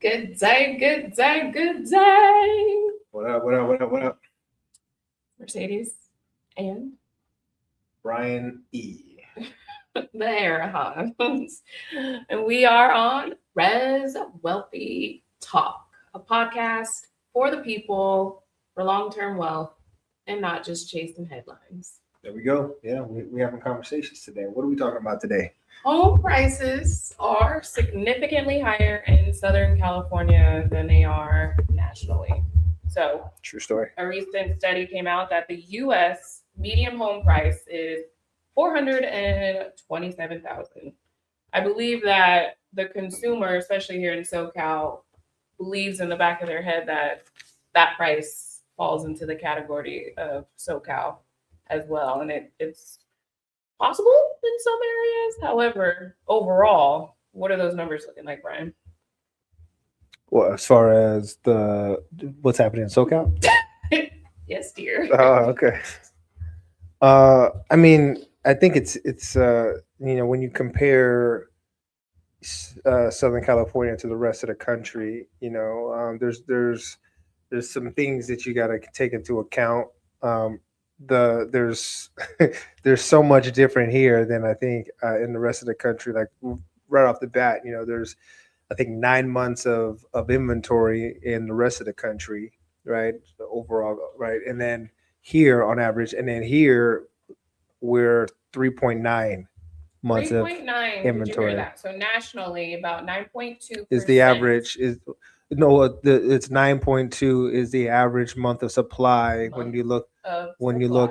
Good day, good day, good day. What up, what up, what up, what up? Mercedes and Brian E. the Erhahons. And we are on RESWealthy Talk, a podcast for the people, for long-term wealth, and not just chasing headlines. There we go. Yeah, we having conversations today. What are we talking about today? Home prices are significantly higher in Southern California than they are nationally. So, True story. a recent study came out that the U.S. median home price is $427,000. I believe that the consumer, especially here in SoCal, believes in the back of their head that that price falls into the category of SoCal as well, and it's possible in some areas. However, overall, what are those numbers looking like, Brian? Well, as far as what's happening in SoCal? Yes, dear. Oh, okay. I mean, I think it's when you compare Southern California to the rest of the country, there's some things that you got to take into account. There's there's so much different here than I think in the rest of the country. Like right off the bat, there's I think 9 months of inventory in the rest of the country, right? Overall, right, and then here on average, and then here we're 3.9 months 3.9 of inventory. Did you hear that? So nationally, about 9.2% is the average. It's 9.2 is the average month of supply when you look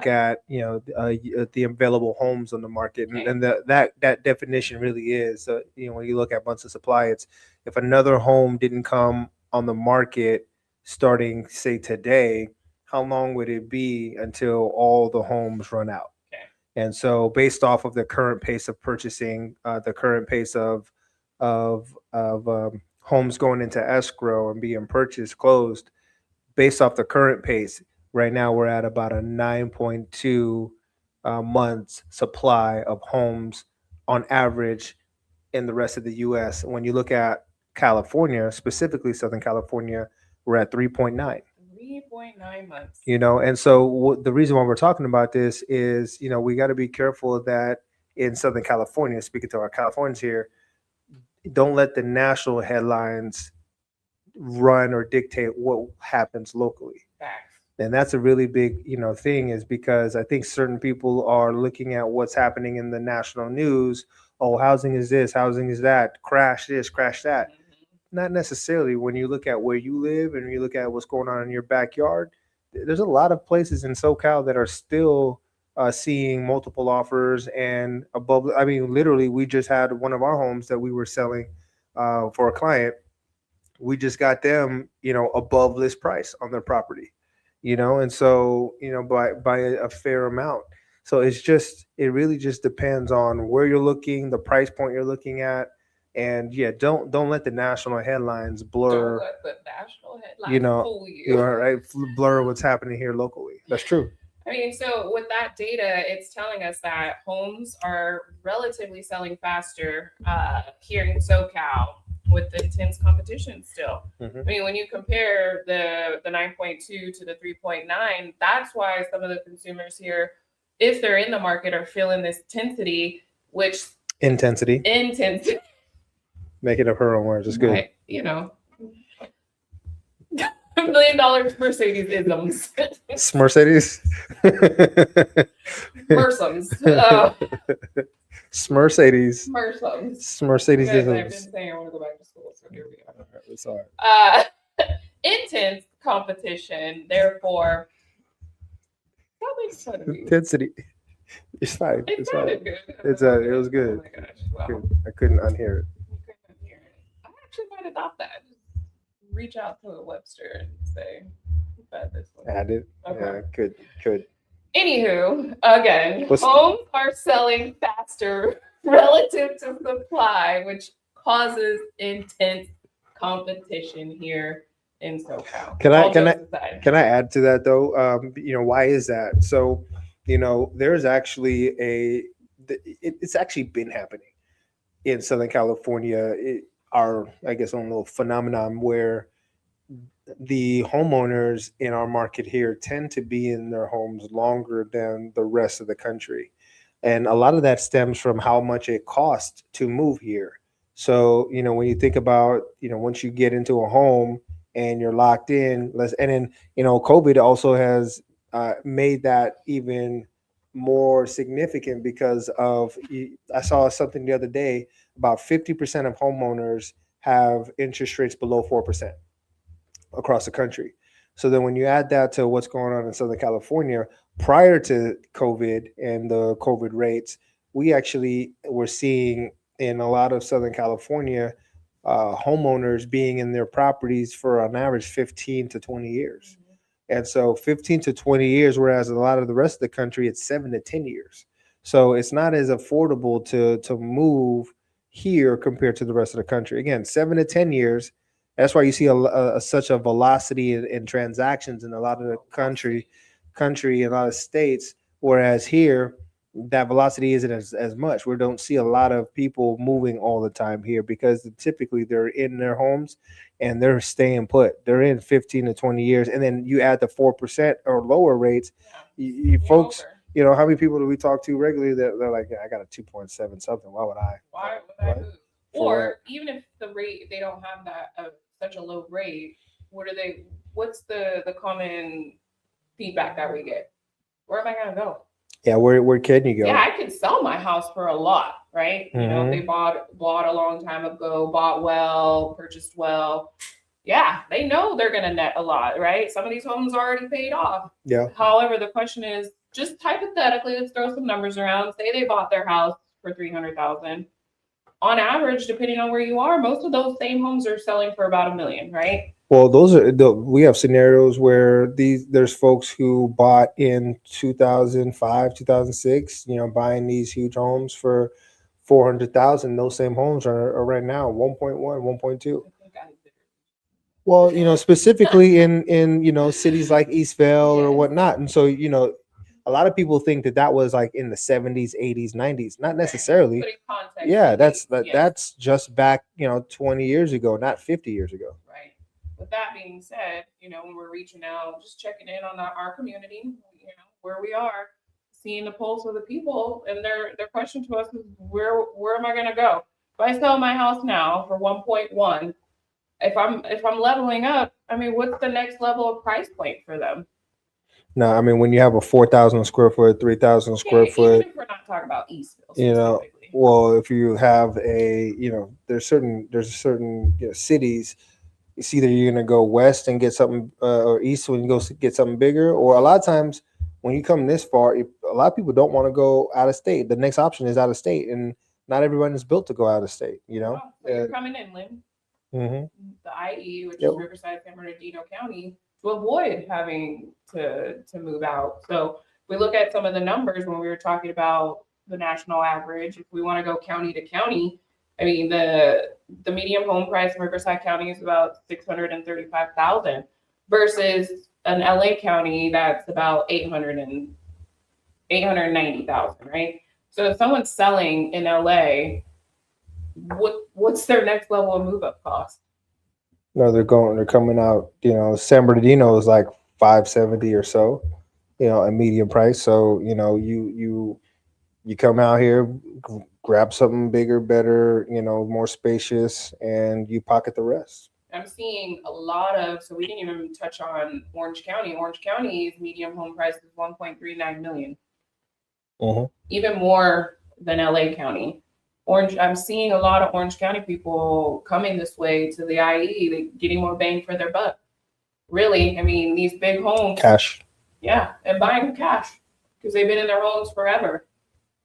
at the available homes on the market. Okay. And that definition really is when you look at months of supply, it's if another home didn't come on the market starting say today, how long would it be until all the homes run out? Okay. And so based off of the current pace of purchasing, the current pace of homes going into escrow and being purchased, closed, based off the current pace, right now we're at about a 9.2 months supply of homes on average in the rest of the U.S. When you look at California, specifically Southern California, we're at 3.9. 3.9 months. And so the reason why we're talking about this is, we got to be careful that in Southern California, speaking to our Californians here, don't let the national headlines run or dictate what happens locally. Facts. And that's a really big, thing, is because I think certain people are looking at what's happening in the national news. Oh, housing is this, housing is that, crash this, crash that. Mm-hmm. Not necessarily. When you look at where you live and you look at what's going on in your backyard, there's a lot of places in SoCal that are still seeing multiple offers and above. I mean, literally, we just had one of our homes that we were selling for a client. We just got them, above list price on their property, and so, by a fair amount. So it really just depends on where you're looking, the price point you're looking at. And yeah, don't let the national headlines blur. Don't let the national headlines fool you. You're right, blur what's happening here locally. That's true. I mean, so with that data, it's telling us that homes are relatively selling faster here in SoCal with the intense competition still. Mm-hmm. I mean, when you compare the 9.2 to the 3.9, that's why some of the consumers here, if they're in the market, are feeling this intensity. Making up her own words is good. Right, $1 million Mercedes-isms. Mercedes? Mersums. Mercedes. Mersums. Mercedes-isms. I've been saying I want to go back to school, so here we go. It's all right. Intense competition, therefore. That makes fun of me. Intensity. It's fine. It sounded good. It was good. Oh my gosh. Wow. I couldn't unhear it. I actually might adopt that. Just reach out to Webster and say, "Bad this one." Add it. Okay. Yeah, could. Anywho, again, homes are selling faster relative to supply, which causes intense competition here in SoCal. Can I add to that though? Why is that? So, there's actually it's actually been happening in Southern California. our I guess own little phenomenon where the homeowners in our market here tend to be in their homes longer than the rest of the country. And a lot of that stems from how much it costs to move here. So, when you think about, once you get into a home and you're locked in, and then, COVID also has made that even more significant because I saw something the other day about 50% of homeowners have interest rates below 4% across the country. So then when you add that to what's going on in Southern California prior to COVID and the COVID rates, we actually were seeing in a lot of Southern California homeowners being in their properties for on average 15 to 20 years. And so 15 to 20 years, whereas a lot of the rest of the country, it's 7 to 10 years. So it's not as affordable to move here compared to the rest of the country. Again, 7 to 10 years. That's why you see such a velocity in transactions in a lot of the country, in a lot of states. Whereas here, that velocity isn't as much. We don't see a lot of people moving all the time here because typically they're in their homes and they're staying put. They're in 15 to 20 years. And then you add the 4% or lower rates, you folks, how many people do we talk to regularly that they're like, I got a 2.7 something. Why would I? Why would I move? Or even if the rate, they don't have that such a low rate, what's the common feedback that we get? Where am I going to go? Yeah, where can you go? Yeah, I could sell my house for a lot, right? Mm-hmm. They bought a long time ago, bought well, purchased well. Yeah, they know they're going to net a lot, right? Some of these homes are already paid off. Yeah. However, the question is, just hypothetically, let's throw some numbers around. Say they bought their house for $300,000. On average, depending on where you are, most of those same homes are selling for about $1 million, right? Well, we have scenarios where there's folks who bought in 2005, 2006, buying these huge homes for 400,000. Those same homes are right now 1.1, 1.2. Well, specifically in cities like Eastvale or whatnot. And so, a lot of people think that was like in the 70s, 80s, 90s. Not necessarily. Yeah, that's just back, 20 years ago, not 50 years ago. Right. With that being said, when we're reaching out, just checking in on our community, where we are, seeing the pulse of the people, and their question to us is, where am I going to go? If I sell my house now for 1.1, if I'm leveling up, what's the next level of price point for them? No, when you have a 4,000 square foot, 3,000 square foot, even if we're not talking about Eastville, well, if you have there's certain cities. It's either you're gonna go west and get something, or east when you go get something bigger, or a lot of times when you come this far, a lot of people don't want to go out of state. The next option is out of state, and not everyone is built to go out of state. So you're coming inland, mm-hmm. the IE, which is Riverside, San Bernardino County, to avoid having to move out. So if we look at some of the numbers when we were talking about the national average, if we want to go county to county, the median home price in Riverside County is about $635,000 versus an LA County that's about $890,000, right? So if someone's selling in LA, what's their next level of move up cost? No, they're coming out. San Bernardino is like 570 or so. A median price. So you come out here, grab something bigger, better, more spacious, and you pocket the rest. I'm seeing a lot of, so we didn't even touch on Orange County. Orange County's median home price is $1.39 million. Mm-hmm. Even more than LA County. I'm seeing a lot of Orange County people coming this way to the IE, they're getting more bang for their buck. Really, these big homes. Cash. Yeah, and buying cash because they've been in their homes forever.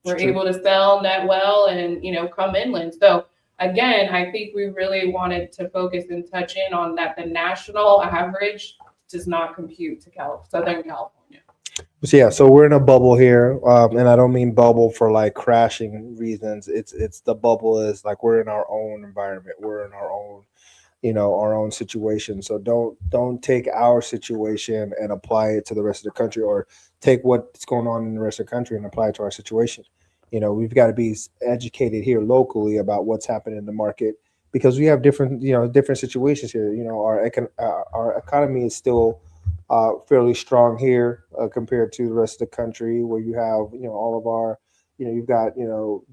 We're able to sell net well and, come inland. So again, I think we really wanted to focus and touch in on that. The national average does not compute to Southern California. So we're in a bubble here. And I don't mean bubble for like crashing reasons. It's the bubble is like we're in our own environment. We're in our own, our own situation. So don't take our situation and apply it to the rest of the country, or take what's going on in the rest of the country and apply it to our situation. We've got to be educated here locally about what's happening in the market, because we have different, different situations here. Our economy is still fairly strong here compared to the rest of the country, where you have, all of our, you've got,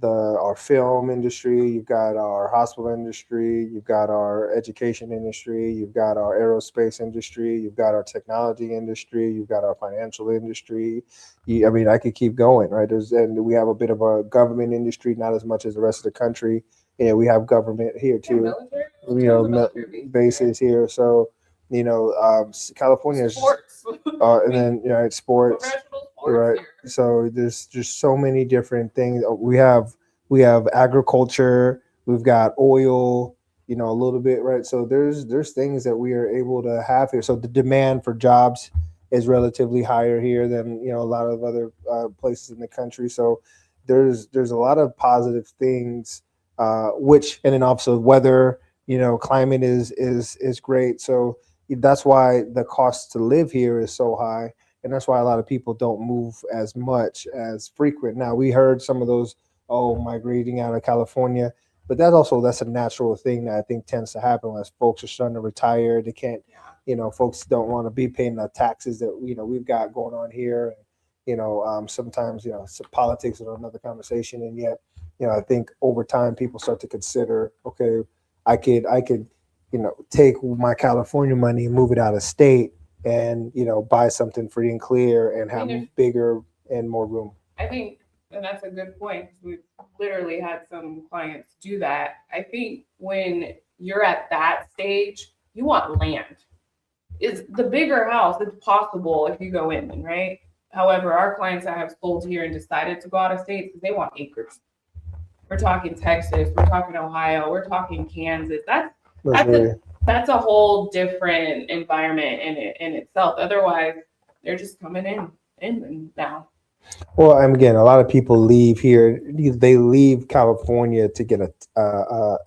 our film industry, you've got our hospital industry, you've got our education industry, you've got our aerospace industry, you've got our technology industry, you've got our financial industry. I mean, I could keep going, right? And we have a bit of a government industry, not as much as the rest of the country. And we have government here Yeah, too, military. bases here. So, California is, Sports. and then, it's sports, Professional sports right? here. So there's just so many different things. We have agriculture, we've got oil, a little bit, right? So there's things that we are able to have here. So the demand for jobs is relatively higher here than, a lot of other places in the country. So there's a lot of positive things, which, and then also weather, climate is great. So that's why the cost to live here is so high, and that's why a lot of people don't move as much as frequent. Now, we heard some of those, migrating out of California, but that's a natural thing that I think tends to happen as folks are starting to retire. They can't, Yeah. Folks don't want to be paying the taxes that we've got going on here. Sometimes, politics is another conversation, and yet, I think over time people start to consider, okay, I could take my California money and move it out of state, and buy something free and clear and I have mean, bigger and more room. I think, and that's a good point, 'cause we've literally had some clients do that. I think when you're at that stage, you want land. Is the bigger house, it's possible if you go in, right? However, our clients that have sold here and decided to go out of state, they want acres. We're talking Texas, we're talking Ohio, we're talking Kansas. That's That's a very that's a whole different environment in itself. Otherwise, they're just coming in now. well. And again, a lot of people leave here. They leave California to get a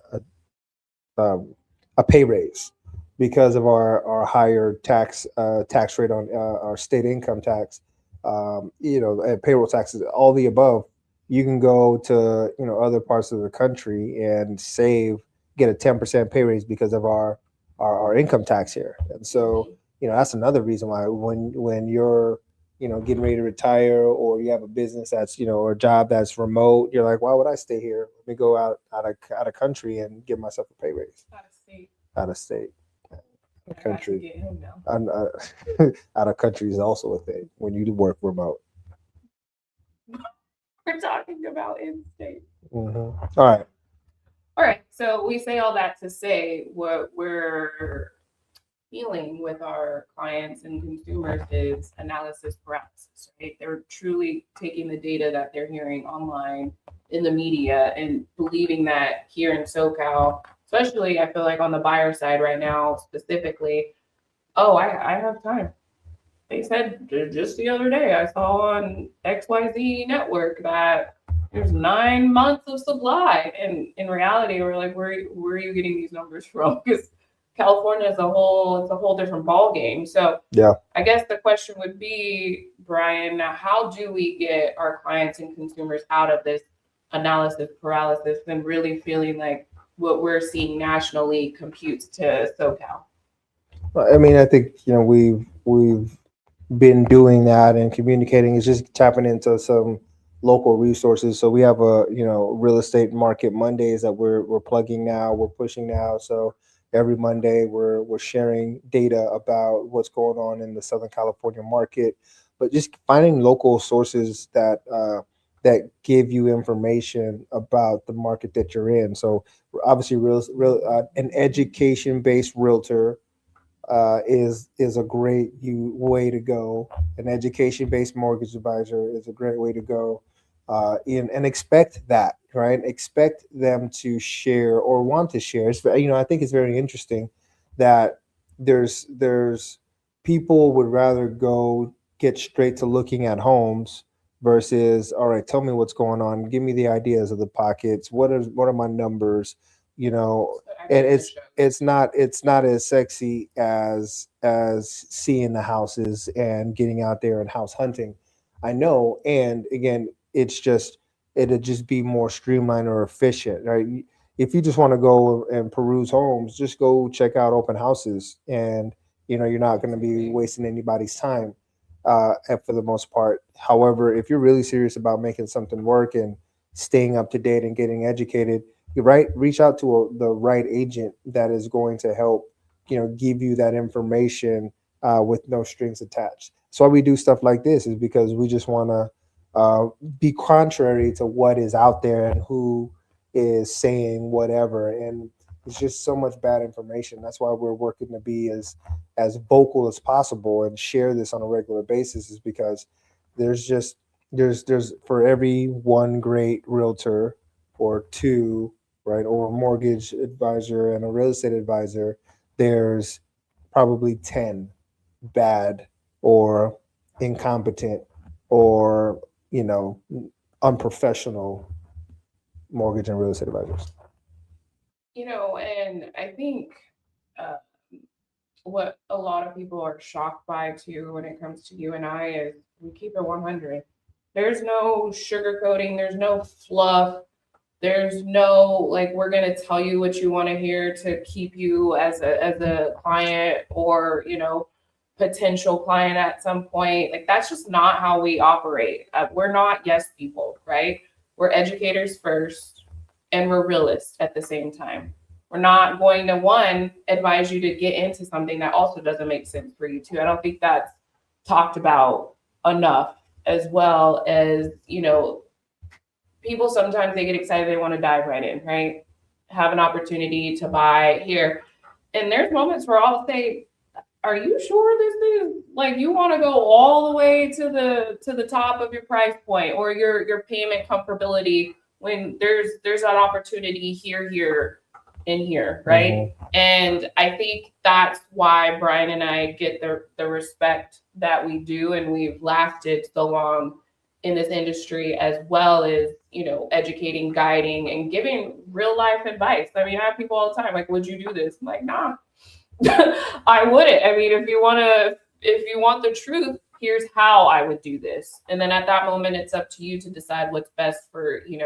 pay raise because of our higher tax rate on our state income tax, and payroll taxes, all the above. You can go to other parts of the country and get a 10% pay raise because of our income tax here. And so that's another reason why when you're getting ready to retire, or you have a business that's or a job that's remote, you're like, why would I stay here? Let me go out of country and give myself a pay raise. Out of state. Out of state, I got to country, get him now. out of country is also a thing when you work remote. We're talking about in state. All right. All right. So we say all that to say what we're feeling with our clients and consumers is analysis paralysis, right? They're truly taking the data that they're hearing online in the media and believing that here in SoCal, especially I feel like on the buyer side right now specifically, oh, I have time. They said just the other day, I saw on XYZ network that there's 9 months of supply. And in reality, we're like, where are you getting these numbers from? Because California as a whole, it's a whole different ball game. So Yeah. I guess the question would be, Brian, how do we get our clients and consumers out of this analysis paralysis and really feeling like what we're seeing nationally computes to SoCal? I mean, I think we've been doing that and communicating. Is just tapping into some local resources. So we have a real estate market Mondays that we're plugging now. We're pushing now. So every Monday we're sharing data about what's going on in the Southern California market, but just finding local sources that give you information about the market that you're in. So obviously, an education based realtor is a great way to go. An education based mortgage advisor is a great way to go. And expect that, right? Expect them to share or want to share. I think it's very interesting that there's people would rather go get straight to looking at homes versus, all right, tell me what's going on, give me the ideas of the pockets, what are my numbers, you know and it's not as sexy as seeing the houses and getting out there and house hunting. I know, and again, it'd just be more streamlined or efficient, right? if you just want to go and peruse homes, just go check out open houses, and you're not going to be wasting anybody's time, and for the most part. However, if you're really serious about making something work and staying up to date and getting educated, you right reach out to the right agent that is going to help give you that information with no strings attached. So why we do stuff like this is because we just want to be contrary to what is out there and who is saying whatever. And it's just so much bad information. That's why we're working to be as vocal as possible and share this on a regular basis, is because there's just there's for every one great realtor or two, right, or a mortgage advisor and a real estate advisor, there's probably 10 bad or incompetent or unprofessional mortgage and real estate advisors. And I think uh, what a lot of people are shocked by too when it comes to you and I is we keep it 100. There's no sugarcoating, there's no fluff, there's no like we're gonna tell you what you want to hear to keep you as a client or potential client at some point. Like that's just not how we operate. We're not yes people, right? We're educators first, and we're realists at the same time. We're not going to one advise you to get into something that also doesn't make sense for you too. I don't think that's talked about enough, as well as people sometimes they get excited, they want to dive right in, right? Have an opportunity to buy here. And there's moments where I'll say, are you sure this is like you want to go all the way to the top of your price point or your payment comfortability when there's an opportunity here and here, right? Mm-hmm. And I think that's why Brian and I get the respect that we do, and we've lasted so long in this industry, as well as educating, guiding, and giving real life advice. I mean, I have people all the time like, would you do this? I'm like, nah. I wouldn't. I mean, if you want the truth, here's how I would do this. And then at that moment, it's up to you to decide what's best for, you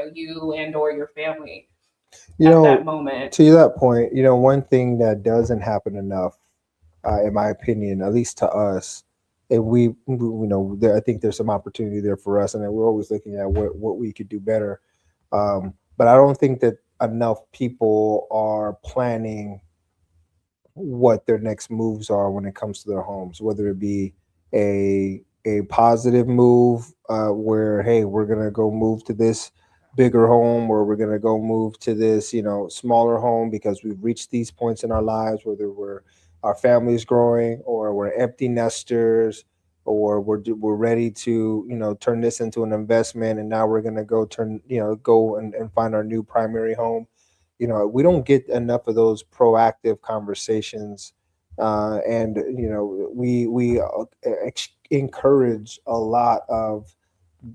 and or your family at that moment. To that point, one thing that doesn't happen enough, in my opinion, at least to us, and I think there's some opportunity there for us, and then we're always looking at what we could do better. But I don't think that enough people are planning what their next moves are when it comes to their homes, whether it be a positive move, where hey, we're gonna go move to this bigger home, or we're gonna go move to this smaller home because we've reached these points in our lives, whether our family's growing or we're empty nesters, or we're ready to turn this into an investment, and now we're gonna go and find our new primary home. We don't get enough of those proactive conversations, and encourage a lot of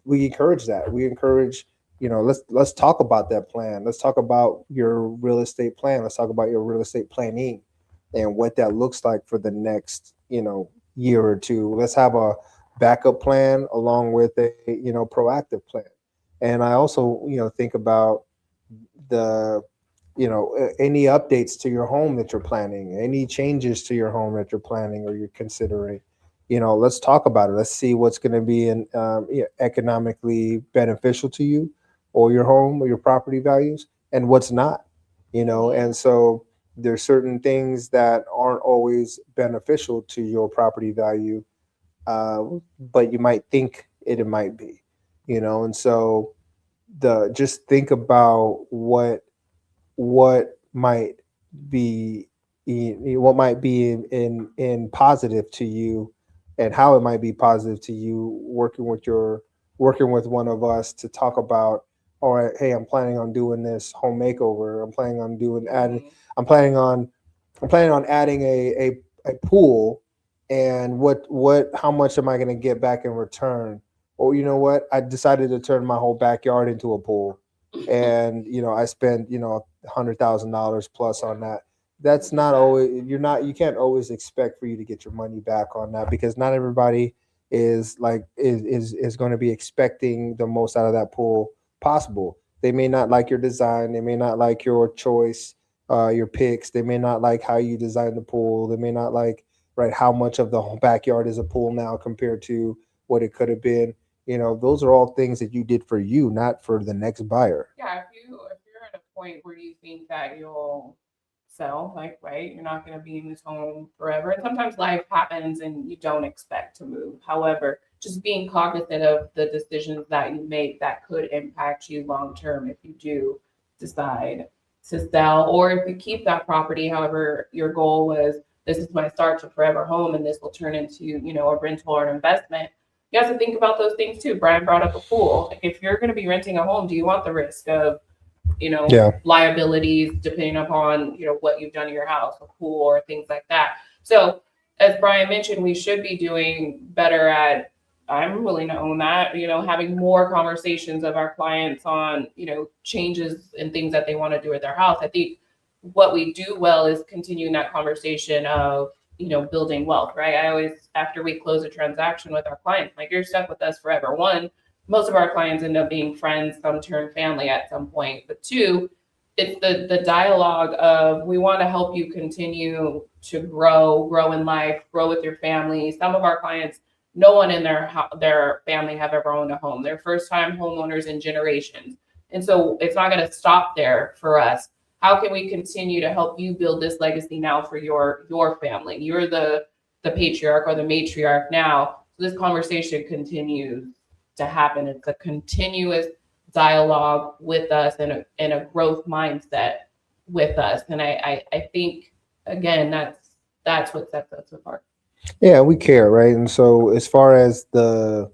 we encourage that we encourage let's talk about that plan. Let's talk about your real estate plan. Let's talk about your real estate planning and what that looks like for the next year or two. Let's have a backup plan along with a proactive plan. And I also think about the any updates to your home that you're planning, any changes to your home that you're planning or you're considering. Let's talk about it. Let's see what's going to be economically beneficial to you or your home or your property values, and what's not. And so there's certain things that aren't always beneficial to your property value, but you might think it might be. And so just think about what might be in positive to you, and how it might be positive to you working with one of us to talk about, all right, hey, I'm planning on doing this home makeover. I'm planning on adding a pool, and how much am I going to get back in return? Or you know what, I decided to turn my whole backyard into a pool, and I spent $100,000 plus on that. That's not always you can't always expect for you to get your money back on that, because not everybody is going to be expecting the most out of that pool possible. They may not like your design. They may not like your choice, your picks. They may not like how you design the pool. They may not like, right, how much of the backyard is a pool now compared to what it could have been. Those are all things that you did for you, not for the next buyer. Yeah, if you're at a point where you think that you'll sell, like, right, you're not going to be in this home forever. And sometimes life happens and you don't expect to move. However, just being cognizant of the decisions that you make that could impact you long term if you do decide to sell, or if you keep that property. However, your goal was, this is my start to forever home and this will turn into, a rental or an investment. You have to think about those things too. Brian brought up a pool. If you're going to be renting a home, do you want the risk of, Yeah. liabilities depending upon, what you've done in your house, a pool or things like that? So as Brian mentioned, we should be doing better at, I'm willing to own that, having more conversations of our clients on, changes and things that they want to do at their house. I think what we do well is continuing that conversation of, building wealth, right? I always, after we close a transaction with our clients, like, you're stuck with us forever. One, most of our clients end up being friends, some turn family at some point. But two, it's the dialogue of, we want to help you continue to grow in life, grow with your family. Some of our clients, no one in their family have ever owned a home. They're first time homeowners in generations. And so it's not going to stop there for us. How can we continue to help you build this legacy now for your family? You're the patriarch or the matriarch now. So this conversation continues to happen. It's a continuous dialogue with us and a growth mindset with us. And I think, again, that's what sets us apart. Yeah, we care, right? And so as far as the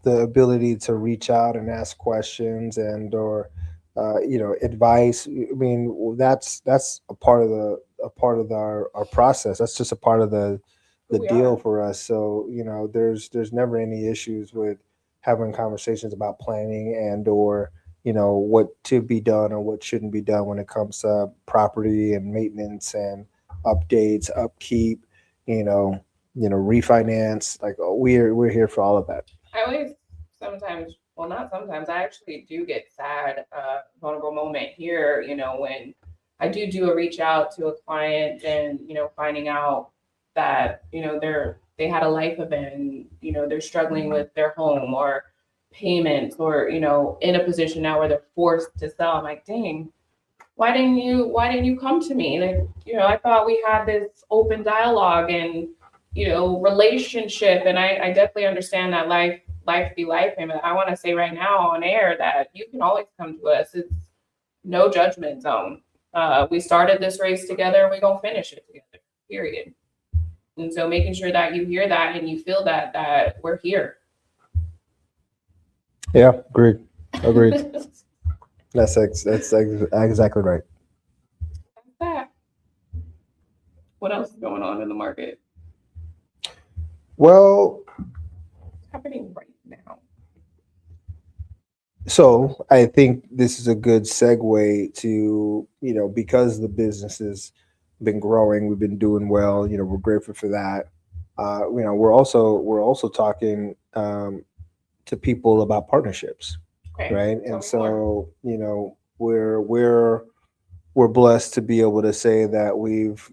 ability to reach out and ask questions and or advice, I mean, that's a part of our process. That's just a part of the Who we deal are. for us. So there's never any issues with having conversations about planning and or what to be done or what shouldn't be done when it comes to property and maintenance and updates, upkeep, you know, refinance. Like, we're here for all of that. I always sometimes, well, not sometimes, I actually do get sad, vulnerable moment here, when I do a reach out to a client and, finding out that, they had a life event and, they're struggling with their home or payments or, in a position now where they're forced to sell. I'm like, dang, why didn't you come to me? Like, I thought we had this open dialogue and, relationship. And I definitely understand that life be life. And I want to say right now on air that you can always come to us. It's no judgment zone. We started this race together and we're going to finish it together, period. And so making sure that you hear that and you feel that we're here. Yeah, agreed. That's exactly right. That. What else is going on in the market? Well, What's happening right now? so I think this is a good segue to, because the business has been growing, we've been doing well, we're grateful for that. We're also talking to people about partnerships, Okay. right? Tell And me more. so, we're blessed to be able to say that we've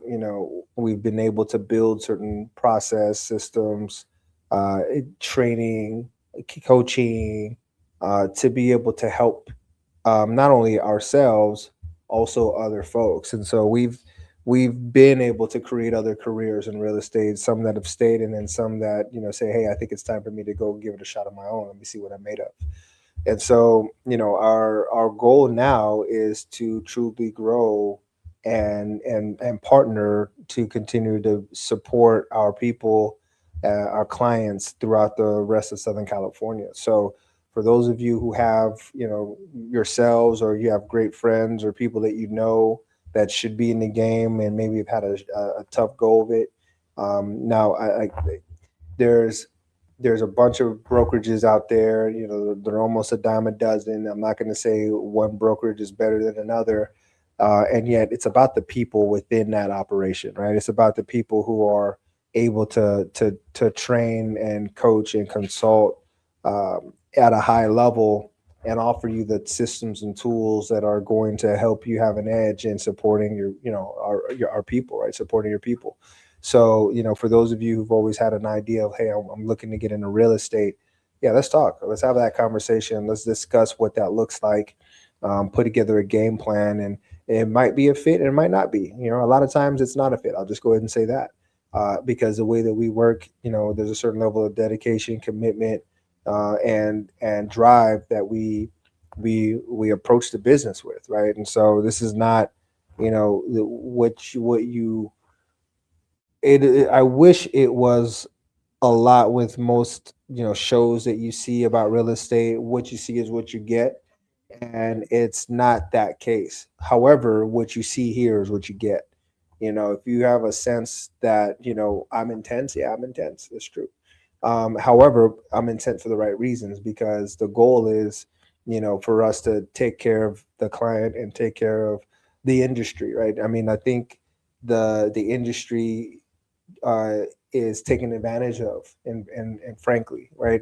been able to build certain process systems, training, coaching, to be able to help, not only ourselves, also other folks. And so we've been able to create other careers in real estate, some that have stayed, and then some that say, hey, I think it's time for me to go give it a shot on my own. Let me see what I'm made of. And so, our goal now is to truly grow and partner to continue to support our people, our clients throughout the rest of Southern California. So, for those of you who have, yourselves, or you have great friends or people that that should be in the game and maybe have had a tough go of it, now there's there's a bunch of brokerages out there. They're almost a dime a dozen. I'm not going to say one brokerage is better than another, and yet it's about the people within that operation, right? It's about the people who are able to train and coach and consult at a high level, and offer you the systems and tools that are going to help you have an edge in supporting our people, right? Supporting your people. So, for those of you who've always had an idea of, hey, I'm looking to get into real estate, yeah, let's talk. Let's have that conversation. Let's discuss what that looks like. Put together a game plan, and it might be a fit, and it might not be. A lot of times it's not a fit. I'll just go ahead and say that, because the way that we work, there's a certain level of dedication, commitment, and drive that we approach the business with, right? And so this is not, what you I wish it was a lot with most shows that you see about real estate. What you see is what you get, and it's not that case. However, what you see here is what you get. If you have a sense that I'm intense, yeah, I'm intense. That's true. However, I'm intense for the right reasons, because the goal is for us to take care of the client and take care of the industry, right? I mean, I think the industry uh, is taken advantage of, and frankly, right?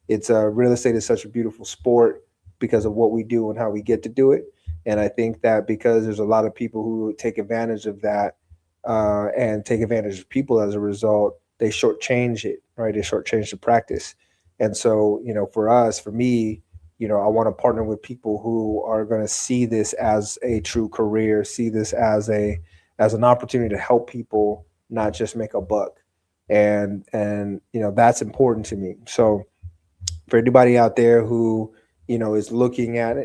It's real estate is such a beautiful sport because of what we do and how we get to do it. And I think that because there's a lot of people who take advantage of that, and take advantage of people as a result, they shortchange it, right? They shortchange the practice. And so, for me, I want to partner with people who are going to see this as a true career, see this as an opportunity to help people, not just make a buck. And that's important to me. So for anybody out there who is looking at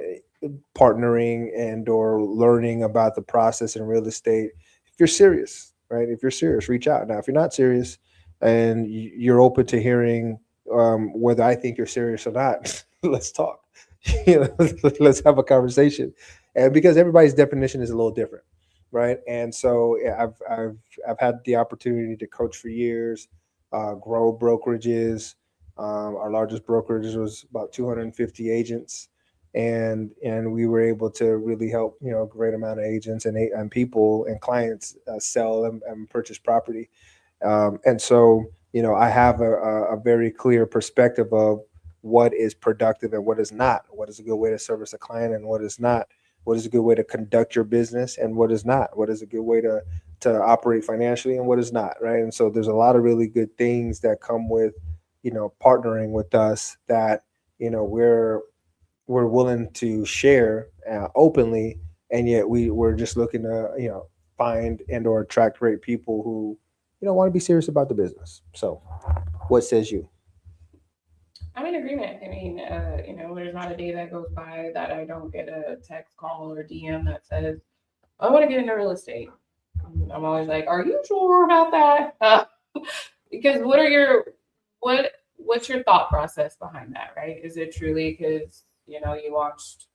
partnering and or learning about the process in real estate, if you're serious, right? If you're serious, reach out. Now, if you're not serious and you're open to hearing whether I think you're serious or not, let's talk. Let's have a conversation. And because everybody's definition is a little different, right? And so yeah, I've had the opportunity to coach for years, grow brokerages. Our largest brokerage was about 250 agents, and we were able to really help a great amount of agents and people and clients sell and purchase property. And so I have a very clear perspective of what is productive and what is not. What is a good way to service a client and what is not. What is a good way to conduct your business and what is not. What is a good way to operate financially and what is not, right? And so there's a lot of really good things that come with partnering with us that we're willing to share openly, and yet we're just looking to find and or attract great people who want to be serious about the business. So what says you? I'm in agreement. I mean, there's not a day that goes by that I don't get a text, call, or DM that says, I want to get into real estate. I'm always like, are you sure about that? Because what's your thought process behind that, right? Is it truly because, you watched,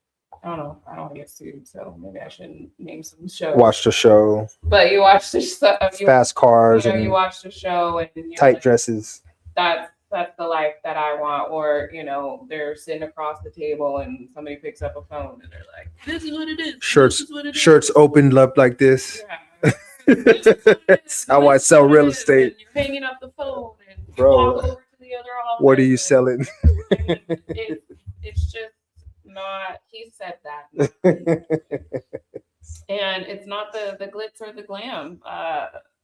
I don't know, I don't want to get sued, so maybe I shouldn't name some shows. Watch the show. But you watched the stuff. Fast cars you and you watched the show and you're tight like, dresses. that's the life that I want. Or, they're sitting across the table and somebody picks up a phone and they're like, this is what it is. Shirts, This is what it is. shirts opened up like this. Yeah. That's how I sell real estate. And you're hanging up the phone and you Bro, walk over to the other office. What are you selling? It's just not, he said that. And it's not the glitz or the glam.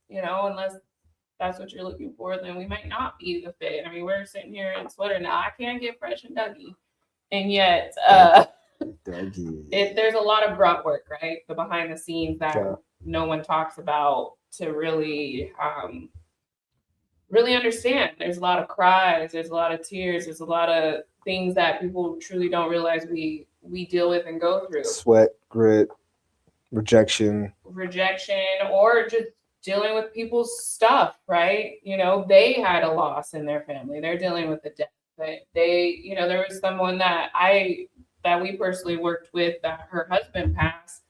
Unless that's what you're looking for, then we might not be the fit. I mean, we're sitting here in sweater now. I can't get fresh and Dougie. And yet, there's a lot of grunt work, right? The behind the scenes that no one talks about to really understand. There's a lot of cries, there's a lot of tears, there's a lot of things that people truly don't realize we deal with and go through. Sweat, grit, rejection, or just dealing with people's stuff, right? They had a loss in their family. They're dealing with the death. There was someone that we personally worked with that her husband passed.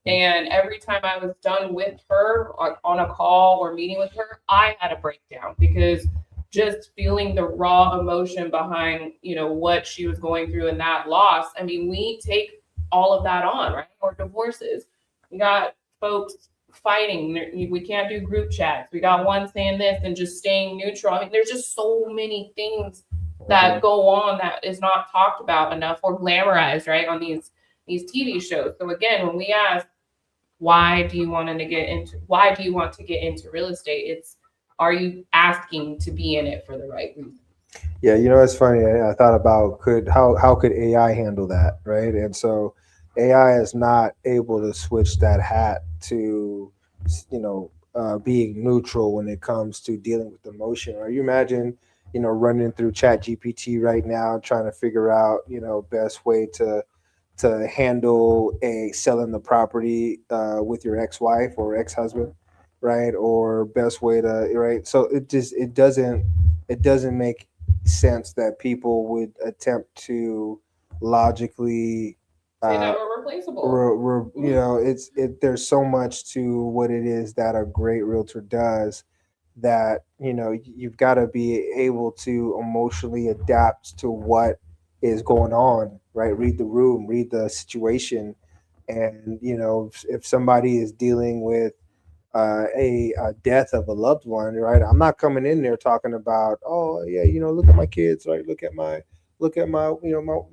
And every time I was done with her on a call or meeting with her, I had a breakdown because just feeling the raw emotion behind, what she was going through and that loss. I mean, we take all of that on, right? Or divorces. We got folks fighting. We can't do group chats. We got one saying this and just staying neutral. I mean, there's just so many things that go on that is not talked about enough or glamorized, right, on these TV shows. So again, when we ask, why do you want to get into real estate? It's, are you asking to be in it for the right reason? Yeah, it's funny. I thought about how could AI handle that, right? And so AI is not able to switch that hat to being neutral when it comes to dealing with emotion. Or you imagine running through Chat GPT right now trying to figure out best way to handle a selling the property with your ex-wife or ex-husband, right? Or best way to, right? So it doesn't make sense that people would attempt to logically Say that we're replaceable. there's so much to what it is that a great realtor does, that you've got to be able to emotionally adapt to what is going on, right? Read the room, read the situation. And if somebody is dealing with a death of a loved one, right? I'm not coming in there talking about, oh yeah, look at my kids, right? Look at my my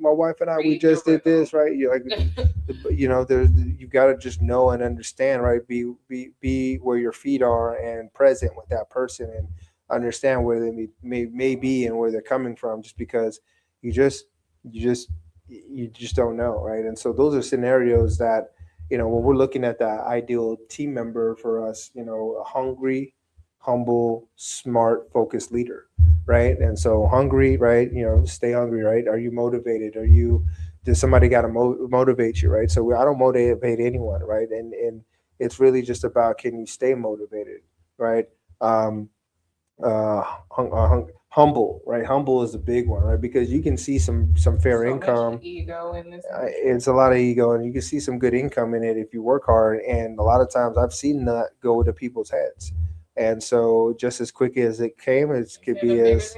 wife and I, we just did this, right? You're like, there's, you got to just know and understand, right? Be where your feet are and present with that person, and understand where they may be and where they're coming from, just because you just you just you just don't know, right? And so those are scenarios that when we're looking at the ideal team member for us, a hungry, humble, smart, focused leader, right? And so hungry, right? Stay hungry, right? Are you motivated? Does somebody got to motivate you, right? So I don't motivate anyone, right? And it's really just about, can you stay motivated, right? Um, humble, right? Humble is a big one, right? Because you can see some fair So income. much ego in this. It's a lot of ego, and you can see some good income in it if you work hard. And a lot of times, I've seen that go to people's heads. And so, just as quick as it came, it could be as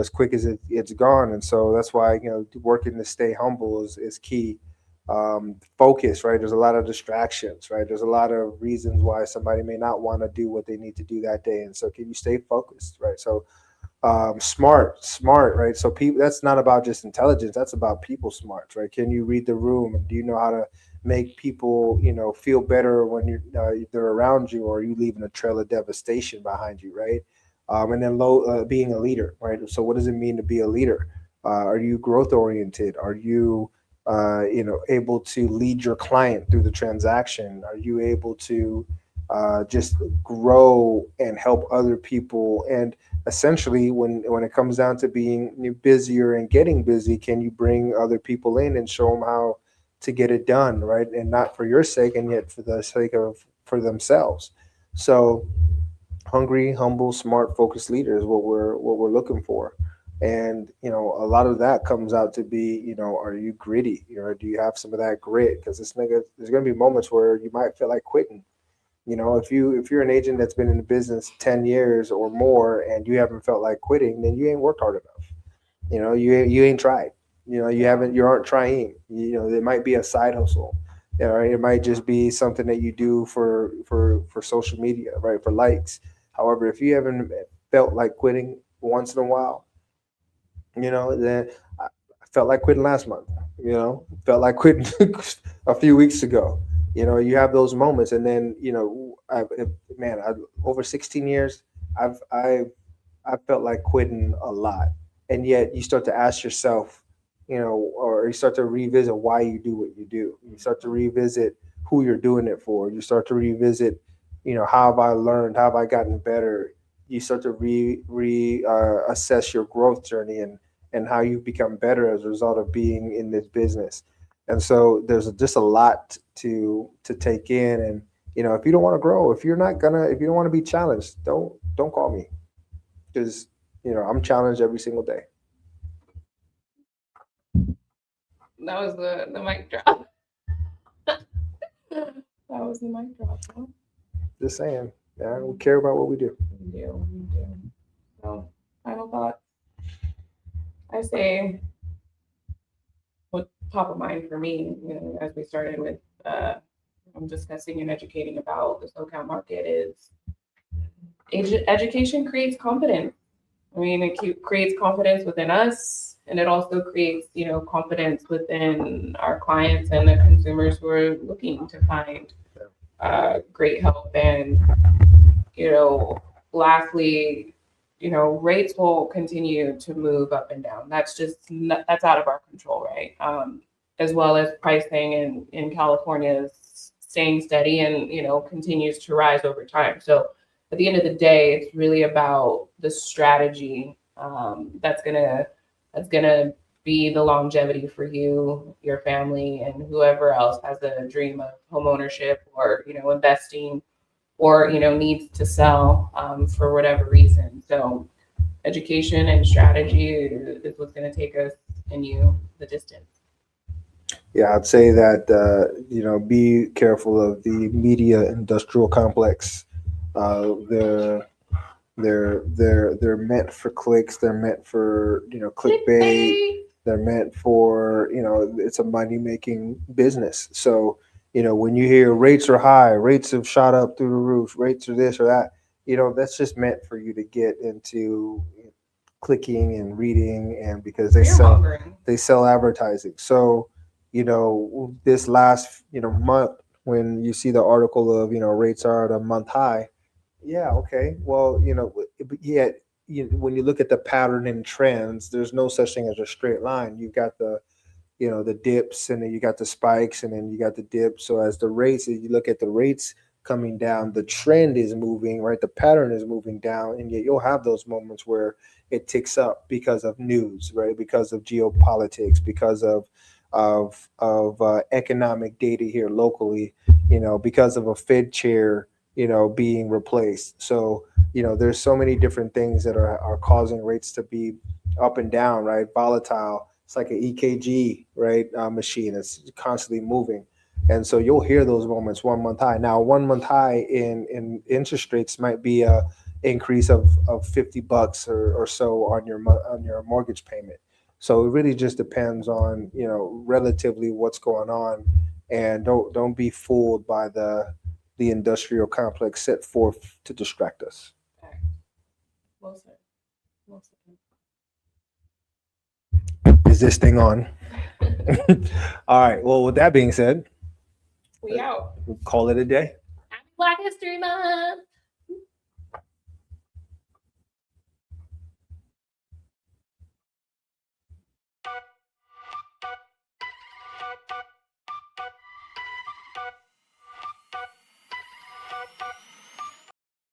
quick as it's gone. And so that's why working to stay humble is key. Focus, right? There's a lot of distractions, right? There's a lot of reasons why somebody may not want to do what they need to do that day. And so, can you stay focused, right? So smart, right? So people, that's not about just intelligence, that's about people smarts, right? Can you read the room, and do you know how to make people feel better when they're around you, or are you leaving a trail of devastation behind you, right? And then being a leader, right? So what does it mean to be a leader? Are you growth oriented? Are you able to lead your client through the transaction? Are you able to just grow and help other people? And essentially, when it comes down to being busier and getting busy, can you bring other people in and show them how to get it done, right? And not for your sake, and yet for the sake of for themselves. So hungry, humble, smart, focused leader is what we're looking for. And a lot of that comes out to be, are you gritty? Do you have some of that grit? Because there's gonna be moments where you might feel like quitting. If you're an agent that's been in the business 10 years or more, and you haven't felt like quitting, then you ain't worked hard enough. You ain't tried. You aren't trying. It might be a side hustle. Right? It might just be something that you do for social media, right? For likes. However, if you haven't felt like quitting once in a while, then I felt like quitting last month. Felt like quitting a few weeks ago. You have those moments, and then over 16 years, I've felt like quitting a lot, and yet you start to ask yourself, or you start to revisit why you do what you do. You start to revisit who you're doing it for. You start to revisit, how have I learned? How have I gotten better? You start to assess your growth journey, and how you've become better as a result of being in this business. And so there's just a lot to take in. And if you don't want to grow, if you don't want to be challenged, don't call me, because I'm challenged every single day. That was the mic drop. That was the mic drop. Huh? Just saying, yeah, we care about what we do. We do. So, final thoughts. I say, what's top of mind for me, as we started with, I'm discussing and educating about the SoCal market, is education creates confidence. I mean, it creates confidence within us, and it also creates, confidence within our clients and the consumers who are looking to find great help. And, lastly, rates will continue to move up and down. That's out of our control, right? As well as pricing in California is staying steady and, continues to rise over time. So at the end of the day, it's really about the strategy that's gonna be the longevity for you, your family, and whoever else has a dream of homeownership or investing or needs to sell for whatever reason. So education and strategy is what's going to take us and you the distance. Yeah, I'd say that be careful of the media industrial complex. They're they're meant for clicks. They're meant for clickbait. They're meant for it's a money making business. So when you hear rates are high, rates have shot up through the roof, rates are this or that, that's just meant for you to get into clicking and reading, and because they sell advertising. So this last month, when you see the article of rates are at a month high, yeah, okay, well yeah, when you look at the pattern and trends, there's no such thing as a straight line. You've got the dips, and then you got the spikes, and then you got the dips. So as you look at the rates coming down, the trend is moving, right? The pattern is moving down, and yet you'll have those moments where it ticks up because of news, right? Because of geopolitics, because of economic data here locally, because of a Fed chair, being replaced. So there's so many different things that are causing rates to be up and down, right? Volatile. It's like an EKG, right? Machine. It's constantly moving. And so you'll hear those moments, 1 month high. Now, 1 month high in interest rates might be a increase of $50 or so on your mortgage payment. So it really just depends on, relatively what's going on, and don't be fooled by the industrial complex set forth to distract us. Well said. Well said. Is this thing on? All right. Well, with that being said, we out. We'll call it a day. Happy Black History Month.